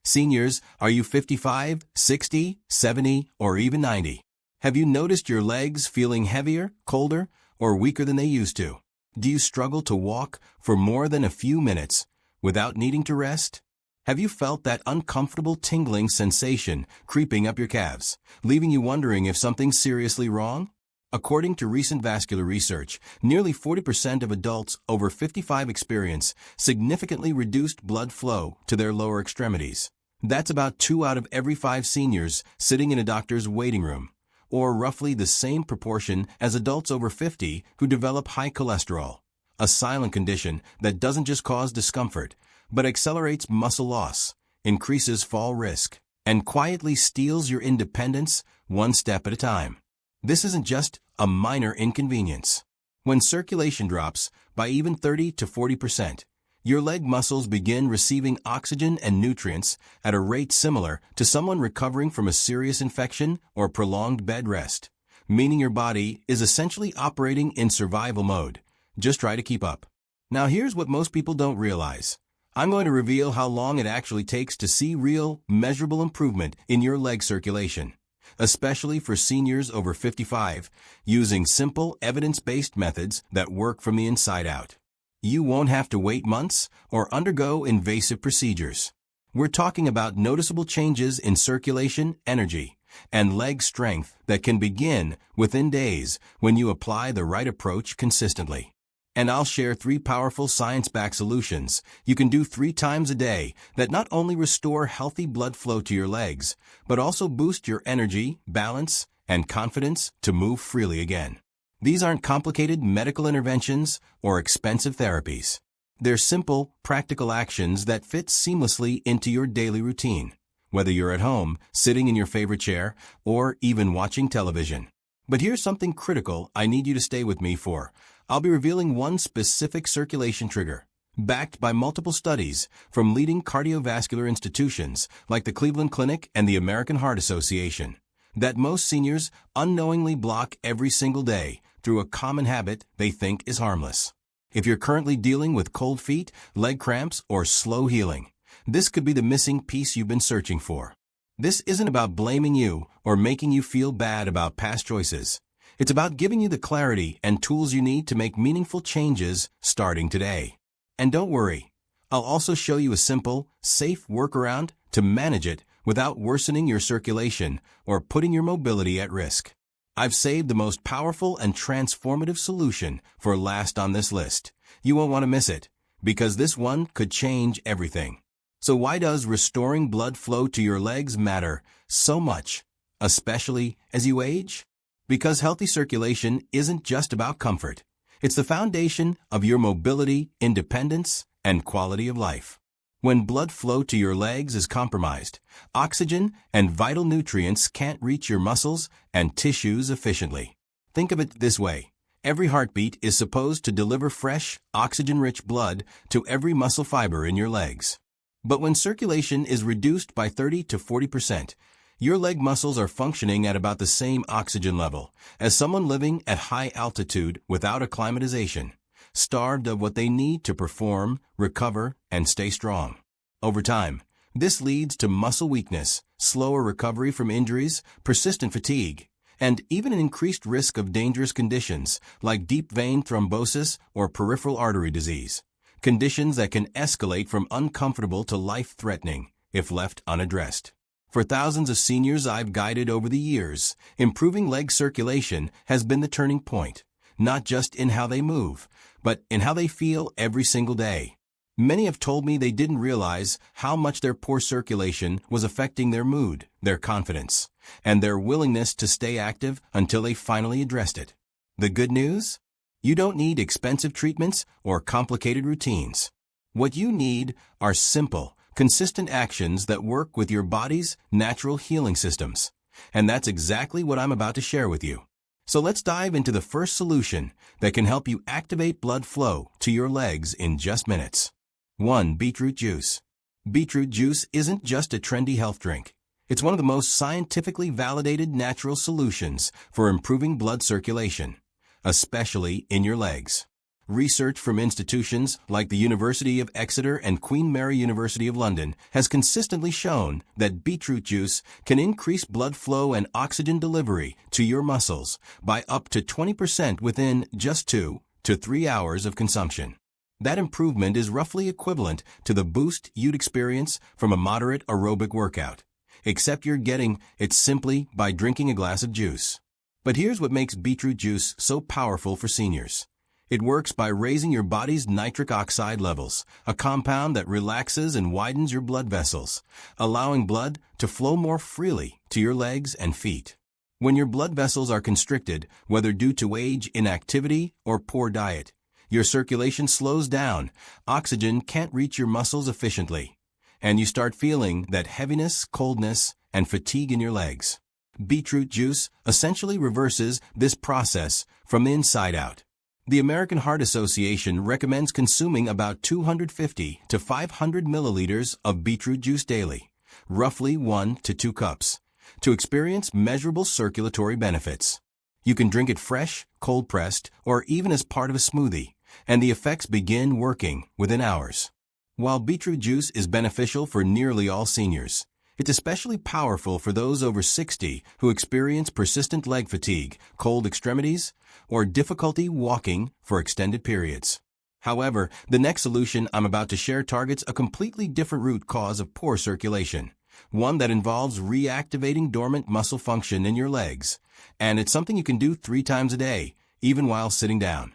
Seniors, are you 55, 60, 70, or even 90? Have you noticed your legs feeling heavier, colder, or weaker than they used to? Do you struggle to walk for more than a few minutes without needing to rest? Have you felt that uncomfortable tingling sensation creeping up your calves, leaving you wondering if something's seriously wrong? According to recent vascular research, nearly 40% of adults over 55 experience significantly reduced blood flow to their lower extremities. That's about 2 out of every 5 seniors sitting in a doctor's waiting room, or roughly the same proportion as adults over 50 who develop high cholesterol, a silent condition that doesn't just cause discomfort, but accelerates muscle loss, increases fall risk, and quietly steals your independence one step at a time. This isn't just a minor inconvenience. When circulation drops by even 30 to 40%, your leg muscles begin receiving oxygen and nutrients at a rate similar to someone recovering from a serious infection or prolonged bed rest, meaning your body is essentially operating in survival mode. Just try to keep up. Now here's what most people don't realize. I'm going to reveal how long it actually takes to see real, measurable improvement in your leg circulation, especially for seniors over 55, using simple, evidence-based methods that work from the inside out. You won't have to wait months or undergo invasive procedures. We're talking about noticeable changes in circulation, energy, and leg strength that can begin within days when you apply the right approach consistently. And I'll share 3 powerful science-backed solutions you can do 3 times a day that not only restore healthy blood flow to your legs, but also boost your energy, balance, and confidence to move freely again. These aren't complicated medical interventions or expensive therapies. They're simple, practical actions that fit seamlessly into your daily routine, whether you're at home, sitting in your favorite chair, or even watching television. But here's something critical I need you to stay with me for. I'll be revealing one specific circulation trigger, backed by multiple studies from leading cardiovascular institutions like the Cleveland Clinic and the American Heart Association, that most seniors unknowingly block every single day through a common habit they think is harmless. If you're currently dealing with cold feet, leg cramps, or slow healing, this could be the missing piece you've been searching for. This isn't about blaming you or making you feel bad about past choices. It's about giving you the clarity and tools you need to make meaningful changes starting today. And don't worry, I'll also show you a simple, safe workaround to manage it without worsening your circulation or putting your mobility at risk. I've saved the most powerful and transformative solution for last on this list. You won't want to miss it, because this one could change everything. So why does restoring blood flow to your legs matter so much, especially as you age? Because healthy circulation isn't just about comfort. It's the foundation of your mobility, independence, and quality of life. When blood flow to your legs is compromised, oxygen and vital nutrients can't reach your muscles and tissues efficiently. Think of it this way. Every heartbeat is supposed to deliver fresh, oxygen-rich blood to every muscle fiber in your legs. But when circulation is reduced by 30 to 40%, your leg muscles are functioning at about the same oxygen level as someone living at high altitude without acclimatization, starved of what they need to perform, recover, and stay strong. Over time, this leads to muscle weakness, slower recovery from injuries, persistent fatigue, and even an increased risk of dangerous conditions like deep vein thrombosis or peripheral artery disease, conditions that can escalate from uncomfortable to life-threatening if left unaddressed. For thousands of seniors I've guided over the years, improving leg circulation has been the turning point, not just in how they move, but in how they feel every single day. Many have told me they didn't realize how much their poor circulation was affecting their mood, their confidence, and their willingness to stay active until they finally addressed it. The good news? You don't need expensive treatments or complicated routines. What you need are simple, consistent actions that work with your body's natural healing systems. And that's exactly what I'm about to share with you. So let's dive into the first solution that can help you activate blood flow to your legs in just minutes. 1. Beetroot juice. Beetroot juice isn't just a trendy health drink. It's one of the most scientifically validated natural solutions for improving blood circulation, especially in your legs. Research from institutions like the University of Exeter and Queen Mary University of London has consistently shown that beetroot juice can increase blood flow and oxygen delivery to your muscles by up to 20% within just 2 to 3 hours of consumption. That improvement is roughly equivalent to the boost you'd experience from a moderate aerobic workout, except you're getting it simply by drinking a glass of juice. But here's what makes beetroot juice so powerful for seniors. It works by raising your body's nitric oxide levels, a compound that relaxes and widens your blood vessels, allowing blood to flow more freely to your legs and feet. When your blood vessels are constricted, whether due to age, inactivity, or poor diet, your circulation slows down, oxygen can't reach your muscles efficiently, and you start feeling that heaviness, coldness, and fatigue in your legs. Beetroot juice essentially reverses this process from the inside out. The American Heart Association recommends consuming about 250 to 500 milliliters of beetroot juice daily, roughly 1 to 2 cups, to experience measurable circulatory benefits. You can drink it fresh, cold-pressed, or even as part of a smoothie, and the effects begin working within hours. While beetroot juice is beneficial for nearly all seniors, it's especially powerful for those over 60 who experience persistent leg fatigue, cold extremities, or difficulty walking for extended periods. However, the next solution I'm about to share targets a completely different root cause of poor circulation, one that involves reactivating dormant muscle function in your legs, and it's something you can do 3 times a day, even while sitting down.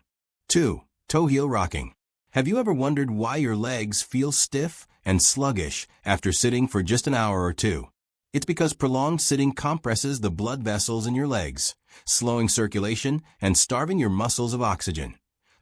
2. Toe heel rocking. Have you ever wondered why your legs feel stiff and sluggish after sitting for just an hour or two? It's because prolonged sitting compresses the blood vessels in your legs, slowing circulation and starving your muscles of oxygen,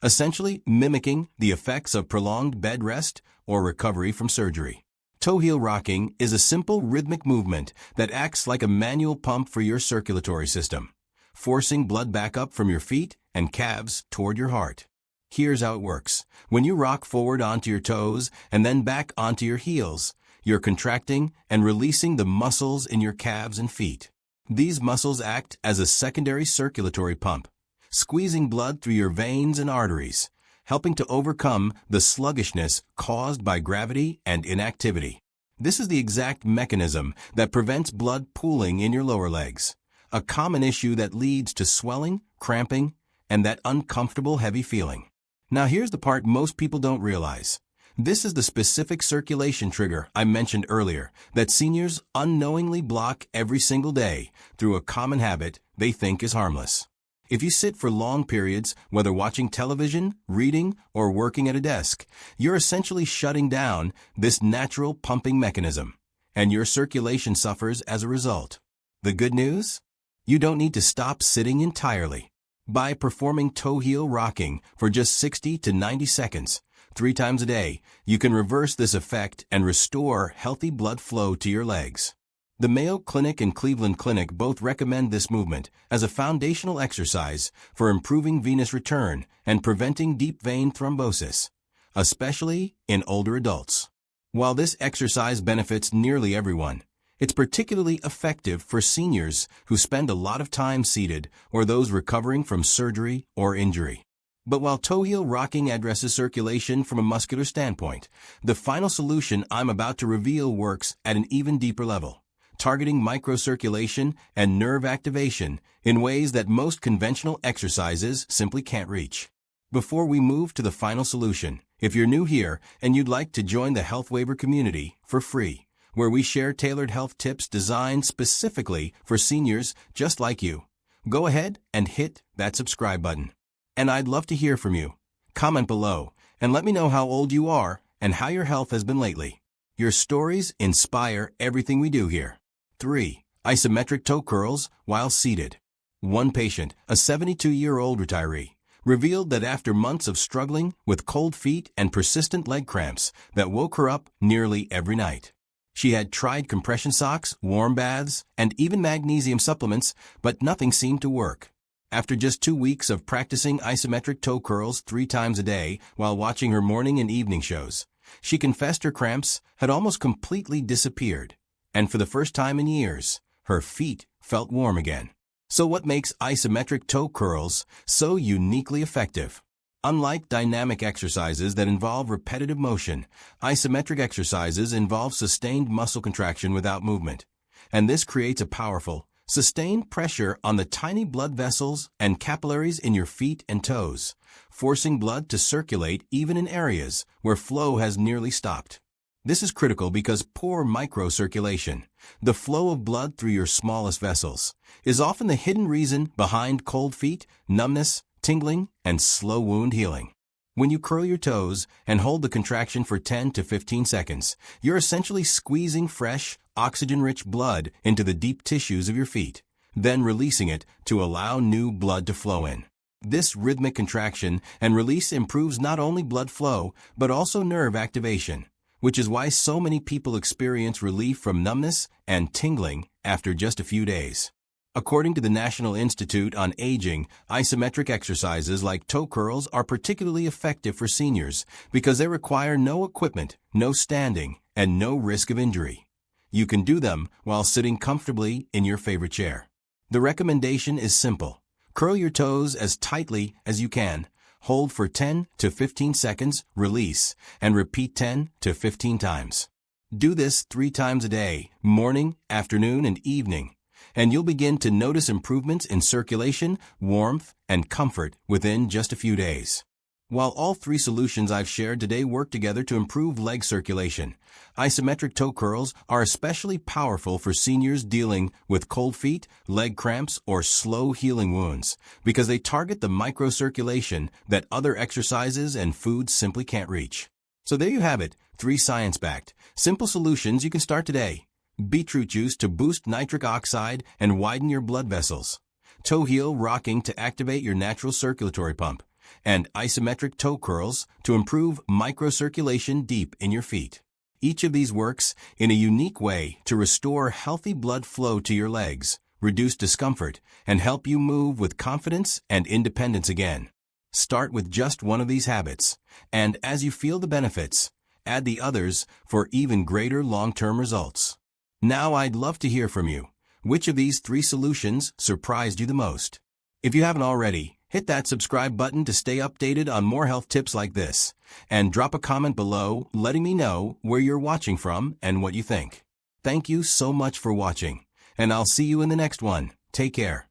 essentially mimicking the effects of prolonged bed rest or recovery from surgery. Toe heel rocking is a simple rhythmic movement that acts like a manual pump for your circulatory system, forcing blood back up from your feet and calves toward your heart. Here's how it works. When you rock forward onto your toes and then back onto your heels, you're contracting and releasing the muscles in your calves and feet. These muscles act as a secondary circulatory pump, squeezing blood through your veins and arteries, helping to overcome the sluggishness caused by gravity and inactivity. This is the exact mechanism that prevents blood pooling in your lower legs, a common issue that leads to swelling, cramping, and that uncomfortable heavy feeling. Now here's the part most people don't realize. This is the specific circulation trigger I mentioned earlier that seniors unknowingly block every single day through a common habit they think is harmless. If you sit for long periods, whether watching television, reading, or working at a desk, you're essentially shutting down this natural pumping mechanism, and your circulation suffers as a result. The good news? You don't need to stop sitting entirely. By performing toe heel rocking for just 60 to 90 seconds, 3 times a day, you can reverse this effect and restore healthy blood flow to your legs. The Mayo Clinic and Cleveland Clinic both recommend this movement as a foundational exercise for improving venous return and preventing deep vein thrombosis, especially in older adults. While this exercise benefits nearly everyone, it's particularly effective for seniors who spend a lot of time seated or those recovering from surgery or injury. But while toe heel rocking addresses circulation from a muscular standpoint, the final solution I'm about to reveal works at an even deeper level, targeting microcirculation and nerve activation in ways that most conventional exercises simply can't reach. Before we move to the final solution, if you're new here and you'd like to join the Health Waiver community for free, where we share tailored health tips designed specifically for seniors just like you, go ahead and hit that subscribe button. And I'd love to hear from you. Comment below and let me know how old you are and how your health has been lately. Your stories inspire everything we do here. 3. Isometric toe curls while seated. One patient, a 72-year-old retiree, revealed that after months of struggling with cold feet and persistent leg cramps that woke her up nearly every night. She had tried compression socks, warm baths, and even magnesium supplements, but nothing seemed to work. After just 2 weeks of practicing isometric toe curls 3 times a day while watching her morning and evening shows, she confessed her cramps had almost completely disappeared, and for the first time in years, her feet felt warm again. So what makes isometric toe curls so uniquely effective? Unlike dynamic exercises that involve repetitive motion, isometric exercises involve sustained muscle contraction without movement. And this creates a powerful, sustained pressure on the tiny blood vessels and capillaries in your feet and toes, forcing blood to circulate even in areas where flow has nearly stopped. This is critical because poor microcirculation, the flow of blood through your smallest vessels, is often the hidden reason behind cold feet, numbness, tingling, and slow wound healing. When you curl your toes and hold the contraction for 10 to 15 seconds, you're essentially squeezing fresh, oxygen-rich blood into the deep tissues of your feet, then releasing it to allow new blood to flow in. This rhythmic contraction and release improves not only blood flow, but also nerve activation, which is why so many people experience relief from numbness and tingling after just a few days. According to the National Institute on Aging, isometric exercises like toe curls are particularly effective for seniors because they require no equipment, no standing, and no risk of injury. You can do them while sitting comfortably in your favorite chair. The recommendation is simple. Curl your toes as tightly as you can, hold for 10 to 15 seconds, release, and repeat 10 to 15 times. Do this 3 times a day, morning, afternoon, and evening, and you'll begin to notice improvements in circulation, warmth, and comfort within just a few days. While all 3 solutions I've shared today work together to improve leg circulation, isometric toe curls are especially powerful for seniors dealing with cold feet, leg cramps, or slow healing wounds because they target the microcirculation that other exercises and foods simply can't reach. So there you have it, 3 science-backed, simple solutions you can start today. Beetroot juice to boost nitric oxide and widen your blood vessels. Toe heel rocking to activate your natural circulatory pump. And isometric toe curls to improve microcirculation deep in your feet. Each of these works in a unique way to restore healthy blood flow to your legs, reduce discomfort, and help you move with confidence and independence again. Start with just one of these habits, and as you feel the benefits, add the others for even greater long-term results. Now I'd love to hear from you. Which of these 3 solutions surprised you the most? If you haven't already, hit that subscribe button to stay updated on more health tips like this, and drop a comment below letting me know where you're watching from and what you think. Thank you so much for watching, and I'll see you in the next one. Take care.